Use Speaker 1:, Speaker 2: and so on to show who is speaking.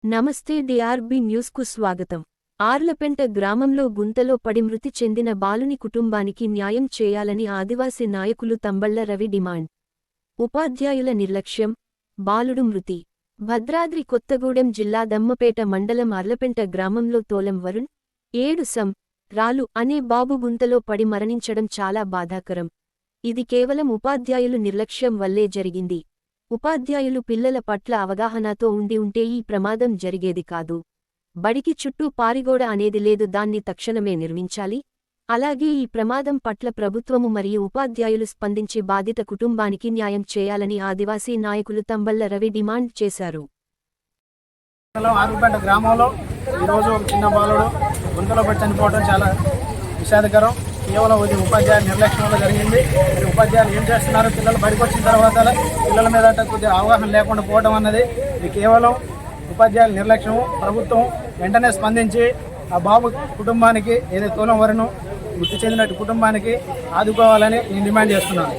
Speaker 1: నమస్తే డిఆర్బి న్యూస్కు స్వాగతం. ఆర్లపెంట గ్రామంలో గుంతలో పడి మృతి చెందిన బాలుని కుటుంబానికి న్యాయం చేయాలని ఆదివాసీ నాయకులు తంబళ్ల రవి డిమాండ్. ఉపాధ్యాయుల నిర్లక్ష్యం, బాలుడు మృతి. భద్రాద్రి కొత్తగూడెం జిల్లా దమ్మపేట మండలం ఆర్లపెంట గ్రామంలో తోలం వరుణ్ 7 రాలు అనే బాబు గుంతలో పడి మరణించడం చాలా బాధాకరం. ఇది కేవలం ఉపాధ్యాయులు నిర్లక్ష్యం వల్లే జరిగింది. ఉపాధ్యాయులు పిల్లల పట్ల అవగాహనతో ఉంటే ఈ ప్రమాదం జరిగేది కాదు. బడికి చుట్టూ పారిగోడ అనేది లేదు, దాన్ని తక్షణమే నిర్మించాలి. అలాగే ఈ ప్రమాదం పట్ల ప్రభుత్వము మరియు ఉపాధ్యాయులు స్పందించి బాధిత కుటుంబానికి న్యాయం చేయాలని ఆదివాసీ నాయకులు తంబళ్ల రవి డిమాండ్ చేశారు.
Speaker 2: ఆరుపేట గ్రామంలో ఈరోజు ఒక చిన్న బాలుడు గుంతలో పడి చనిపోవడం చాలా విషాదకరం. కేవలం ఇది ఉపాధ్యాయుల నిర్లక్ష్యంలో జరిగింది. ఉపాధ్యాయులు ఏం చేస్తున్నారు, పిల్లలు బడికి వచ్చిన తర్వాత పిల్లల మీద కొద్దిగా అవగాహన లేకుండా పోవడం అన్నది ఇది కేవలం ఉపాధ్యాయుల నిర్లక్ష్యం. ప్రభుత్వం వెంటనే స్పందించి ఆ బాబు కుటుంబానికి ఏదైతే తోలం వరుణ్ మృతి చెందినట్టు కుటుంబానికి ఆదుకోవాలని నేను డిమాండ్ చేస్తున్నాను.